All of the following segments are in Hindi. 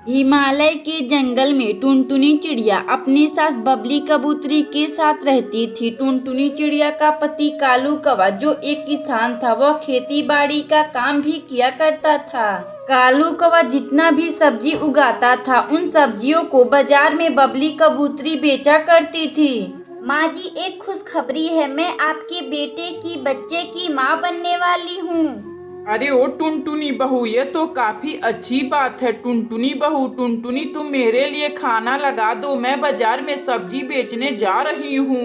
हिमालय के जंगल में टुनटुनी चिड़िया अपनी सास बबली कबूतरी के साथ रहती थी। टुनटुनी चिड़िया का पति कालू कौवा जो एक किसान था, वह खेती बाड़ी का काम भी किया करता था। कालू कौवा जितना भी सब्जी उगाता था, उन सब्जियों को बाजार में बबली कबूतरी बेचा करती थी। माँ जी, एक खुशखबरी है, मैं आपके बेटे की बच्चे की माँ बनने वाली हूँ। अरे ओ टुनटुनी बहू, ये तो काफी अच्छी बात है। टुनटुनी बहू, टुनटुनी तुम मेरे लिए खाना लगा दो, मैं बाजार में सब्जी बेचने जा रही हूँ।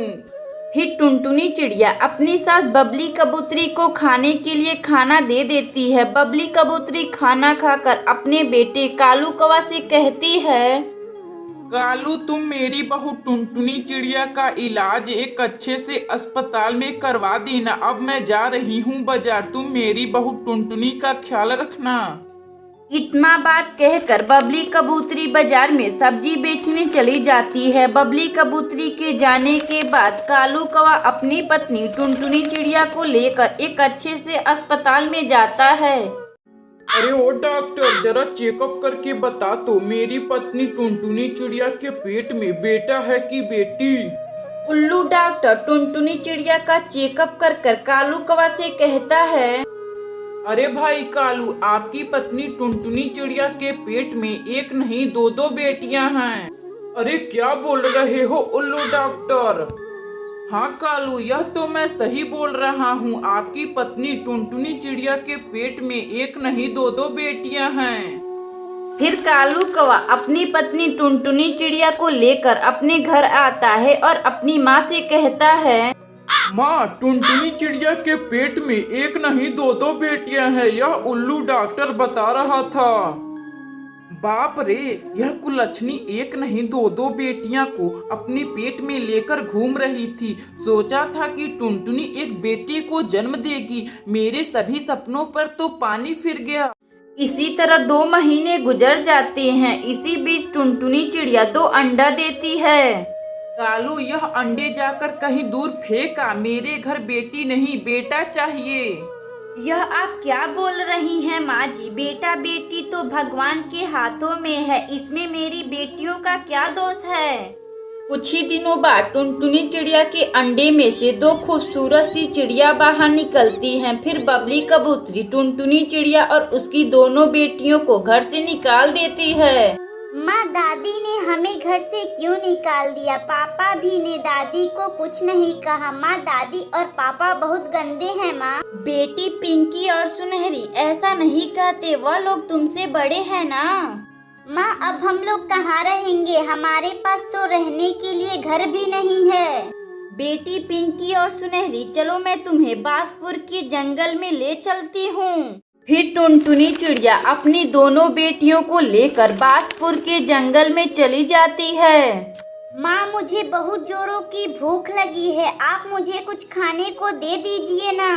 फिर टुनटुनी चिड़िया अपनी सास बबली कबूतरी को खाने के लिए खाना दे देती है। बबली कबूतरी खाना खाकर अपने बेटे कालू कौवा से कहती है, कालू, तुम मेरी बहू टुनटुनी चिड़िया का इलाज एक अच्छे से अस्पताल में करवा देना। अब मैं जा रही हूँ बाजार, तुम मेरी बहू टुनटुनी का ख्याल रखना। इतना बात कहकर बबली कबूतरी बाजार में सब्जी बेचने चली जाती है। बबली कबूतरी के जाने के बाद कालू कौवा अपनी पत्नी टुनटुनी चिड़िया को लेकर एक अच्छे से अस्पताल में जाता है। अरे ओ डॉक्टर, जरा चेकअप करके बता तो, मेरी पत्नी टुनटुनी चिड़िया के पेट में बेटा है कि बेटी? उल्लू डॉक्टर टुनटुनी चिड़िया का चेकअप कर कालू कौवा से कहता है, अरे भाई कालू, आपकी पत्नी टुनटुनी चिड़िया के पेट में एक नहीं दो दो बेटियां हैं। अरे क्या बोल रहे हो उल्लू डॉक्टर? हाँ कालू, यह तो मैं सही बोल रहा हूँ। आपकी पत्नी टुनटुनी चिड़िया के पेट में एक नहीं दो दो बेटियां हैं। फिर कालू कौवा अपनी पत्नी टुनटुनी चिड़िया को लेकर अपने घर आता है और अपनी माँ से कहता है, माँ, टुनटुनी चिड़िया के पेट में एक नहीं दो दो बेटियां हैं, यह उल्लू डॉक्टर बता रहा था। बाप रे, यह कुलच्छनी एक नहीं दो दो बेटियां को अपने पेट में लेकर घूम रही थी। सोचा था कि टुनटुनी एक बेटे को जन्म देगी। मेरे सभी सपनों पर तो पानी फिर गया। इसी तरह 2 महीने गुजर जाते हैं। इसी बीच टुनटुनी चिड़िया 2 अंडा देती है। कालू, यह अंडे जाकर कहीं दूर फेंका। मेरे घर बेटी नहीं बेटा चाहिए। यह आप क्या बोल रही हैं माँ जी? बेटा बेटी तो भगवान के हाथों में है, इसमें मेरी बेटियों का क्या दोष है? कुछ ही दिनों बाद टुनटुनी चिड़िया के अंडे में से 2 खूबसूरत सी चिड़िया बाहर निकलती हैं। फिर बबली कबूतरी टुनटुनी चिड़िया और उसकी दोनों बेटियों को घर से निकाल देती है। माँ, दादी ने हमें घर से क्यों निकाल दिया? पापा भी ने दादी को कुछ नहीं कहा। माँ, दादी और पापा बहुत गंदे हैं। माँ, बेटी पिंकी और सुनहरी ऐसा नहीं कहते, वह लोग तुमसे बड़े हैं ना। माँ, अब हम लोग कहाँ रहेंगे? हमारे पास तो रहने के लिए घर भी नहीं है। बेटी पिंकी और सुनहरी, चलो मैं तुम्हें बांसपुर के जंगल में ले चलती हूँ। फिर टुनटुनी चिड़िया अपनी दोनों बेटियों को लेकर बांसपुर के जंगल में चली जाती है। माँ, मुझे बहुत जोरों की भूख लगी है, आप मुझे कुछ खाने को दे दीजिए ना।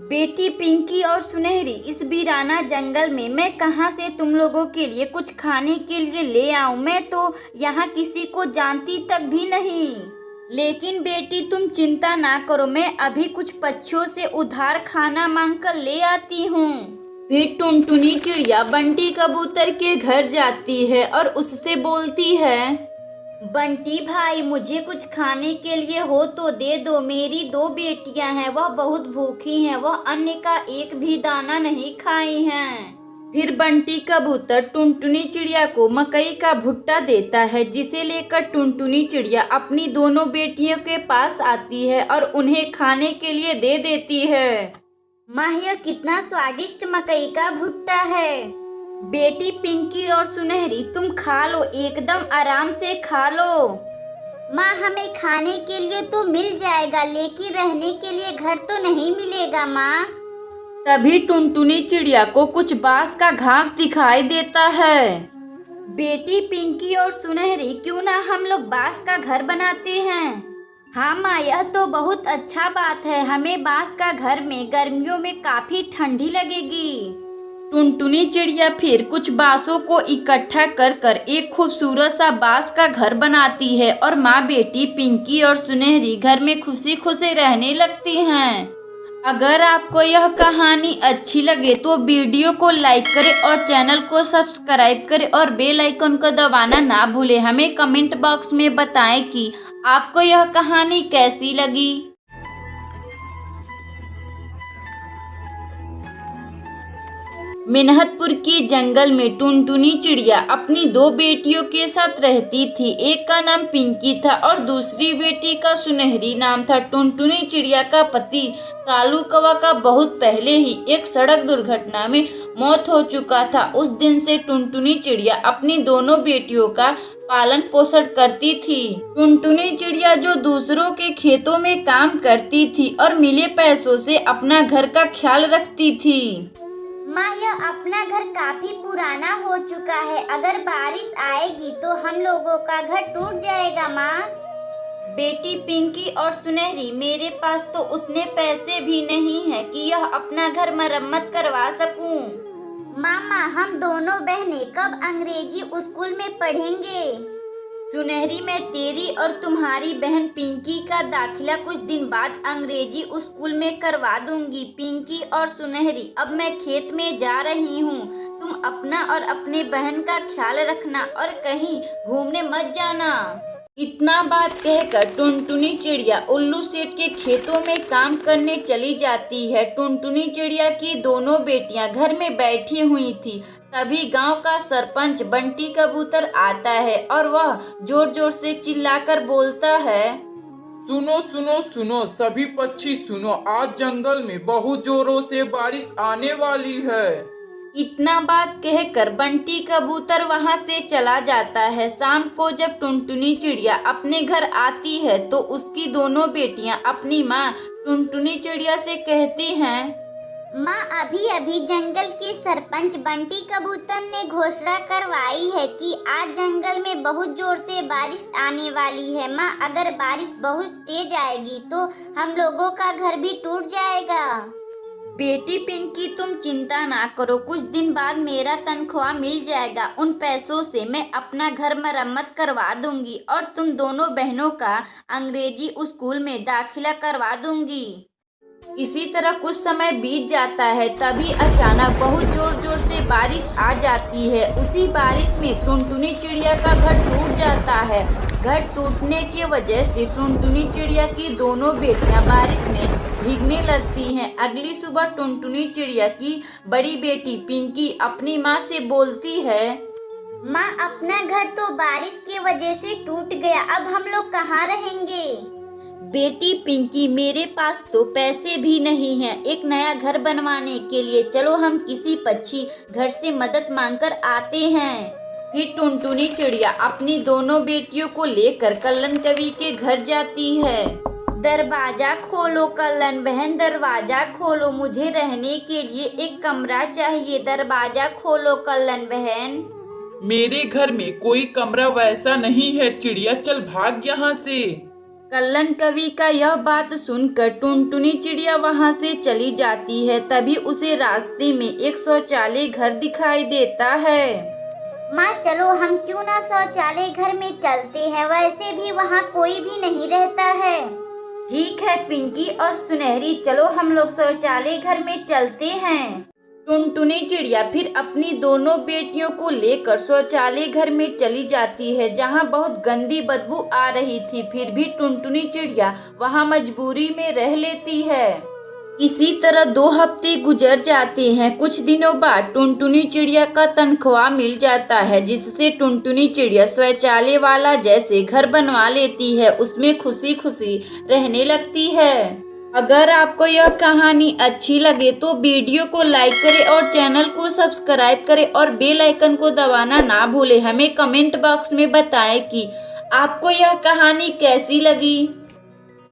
बेटी पिंकी और सुनहरी, इस वीराना जंगल में मैं कहाँ से तुम लोगों के लिए कुछ खाने के लिए ले आऊँ? मैं तो यहाँ किसी को जानती तक भी नहीं। लेकिन बेटी तुम चिंता ना करो, मैं अभी कुछ पक्षियों से उधार खाना मांग कर ले आती हूँ। फिर टुनटुनी चिड़िया बंटी कबूतर के घर जाती है और उससे बोलती है, बंटी भाई, मुझे कुछ खाने के लिए हो तो दे दो। मेरी 2 बेटियां हैं, वह बहुत भूखी हैं, वह अन्न का एक भी दाना नहीं खाई हैं। फिर बंटी कबूतर टुनटुनी चिड़िया को मकई का भुट्टा देता है, जिसे लेकर टुनटुनी चिड़िया अपनी दोनों बेटियों के पास आती है और उन्हें खाने के लिए दे देती है। माँ, यह कितना स्वादिष्ट मकई का भुट्टा है। बेटी पिंकी और सुनहरी, तुम खा लो, एकदम आराम से खा लो। माँ, हमें खाने के लिए तो मिल जाएगा, लेकिन रहने के लिए घर तो नहीं मिलेगा। माँ, तभी टुनटुनी चिड़िया को कुछ बांस का घास दिखाई देता है। बेटी पिंकी और सुनहरी, क्यों ना हम लोग बांस का घर बनाते हैं? हाँ माँ, यह तो बहुत अच्छा बात है। हमें बांस का घर में गर्मियों में काफी ठंडी लगेगी। टुनटुनी चिड़िया फिर कुछ बांसों को इकट्ठा कर एक खूबसूरत सा बांस का घर बनाती है और माँ बेटी पिंकी और सुनहरी घर में खुशी खुशी रहने लगती हैं। अगर आपको यह कहानी अच्छी लगे तो वीडियो को लाइक करें और चैनल को सब्सक्राइब करें और बेल आइकन को दबाना ना भूलें। हमें कमेंट बॉक्स में बताएं कि आपको यह कहानी कैसी लगी। मेनहतपुर के जंगल में टुनटुनी चिड़िया अपनी 2 बेटियों के साथ रहती थी। एक का नाम पिंकी था और दूसरी बेटी का सुनहरी नाम था। टुनटुनी चिड़िया का पति कालू कौवा का बहुत पहले ही एक सड़क दुर्घटना में मौत हो चुका था। उस दिन से टुनटुनी चिड़िया अपनी दोनों बेटियों का पालन पोषण करती थी। टुनटुनी चिड़िया जो दूसरों के खेतों में काम करती थी और मिले पैसों से अपना घर का ख्याल रखती थी। माँ, यह अपना घर काफी पुराना हो चुका है। अगर बारिश आएगी तो हम लोगों का घर टूट जाएगा माँ। बेटी पिंकी और सुनहरी, मेरे पास तो उतने पैसे भी नहीं है कि यह अपना घर मरम्मत करवा सकूं। मामा, हम दोनों बहनें कब अंग्रेजी स्कूल में पढ़ेंगे? सुनहरी, मैं तेरी और तुम्हारी बहन पिंकी का दाखिला कुछ दिन बाद अंग्रेजी स्कूल में करवा दूंगी। पिंकी और सुनहरी, अब मैं खेत में जा रही हूँ। तुम अपना और अपने बहन का ख्याल रखना और कहीं घूमने मत जाना। इतना बात कहकर टुनटुनी चिड़िया उल्लू सेठ के खेतों में काम करने चली जाती है। टुनटुनी चिड़िया की दोनों बेटियां घर में बैठी हुई थी। तभी गांव का सरपंच बंटी कबूतर आता है और वह जोर जोर से चिल्लाकर बोलता है, सुनो सुनो सुनो सभी पक्षी सुनो, आज जंगल में बहुत जोरों से बारिश आने वाली है। इतना बात कहकर बंटी कबूतर वहां से चला जाता है। शाम को जब टुनटुनी चिड़िया अपने घर आती है तो उसकी दोनों बेटियां अपनी माँ टुनटुनी चिड़िया से कहती हैं, माँ, अभी अभी जंगल के सरपंच बंटी कबूतर ने घोषणा करवाई है कि आज जंगल में बहुत जोर से बारिश आने वाली है। माँ, अगर बारिश बहुत तेज आएगी तो हम लोगों का घर भी टूट जाएगा। बेटी पिंकी, तुम चिंता ना करो, कुछ दिन बाद मेरा तनख्वाह मिल जाएगा। उन पैसों से मैं अपना घर मरम्मत करवा दूंगी और तुम दोनों बहनों का अंग्रेजी स्कूल में दाखिला करवा दूंगी। इसी तरह कुछ समय बीत जाता है। तभी अचानक बहुत जोर जोर से बारिश आ जाती है। उसी बारिश में टुनटुनी चिड़िया का घर टूट जाता है। घर टूटने की वजह से टुनटुनी चिड़िया की दोनों बेटियां बारिश में भीगने लगती हैं। अगली सुबह टुनटुनी चिड़िया की बड़ी बेटी पिंकी अपनी माँ से बोलती है, माँ, अपना घर तो बारिश की वजह से टूट गया। अब हम लोग कहाँ रहेंगे? बेटी पिंकी, मेरे पास तो पैसे भी नहीं हैं एक नया घर बनवाने के लिए। चलो हम किसी पक्षी घर से मदद मांगकर आते हैं। फिर टुनटुनी चिड़िया अपनी दोनों बेटियों को लेकर कल्लन कवि के घर जाती है। दरवाजा खोलो कल्लन बहन, दरवाजा खोलो, मुझे रहने के लिए एक कमरा चाहिए। दरवाजा खोलो कल्लन बहन। मेरे घर में कोई कमरा वैसा नहीं है चिड़िया, चल भाग यहाँ से। कल्लन कवि का यह बात सुनकर टुनटुनी चिड़िया वहां से चली जाती है। तभी उसे रास्ते में एक शौचालय घर दिखाई देता है। माँ, चलो हम क्यों ना शौचालय घर में चलते हैं, वैसे भी वहाँ कोई भी नहीं रहता है। ठीक है पिंकी और सुनहरी, चलो हम लोग शौचालय घर में चलते हैं। टुनटुनी चिड़िया फिर अपनी दोनों बेटियों को लेकर शौचालय घर में चली जाती है, जहां बहुत गंदी बदबू आ रही थी। फिर भी टुनटुनी चिड़िया वहां मजबूरी में रह लेती है। इसी तरह 2 हफ्ते गुजर जाते हैं। कुछ दिनों बाद टुनटुनी चिड़िया का तनख्वाह मिल जाता है, जिससे टुनटुनी चिड़िया शौचालय वाला जैसे घर बनवा लेती है। उसमें खुशी खुशी रहने लगती है। अगर आपको यह कहानी अच्छी लगे तो वीडियो को लाइक करें और चैनल को सब्सक्राइब करें और बेल आइकन को दबाना ना भूलें। हमें कमेंट बॉक्स में बताएं कि आपको यह कहानी कैसी लगी।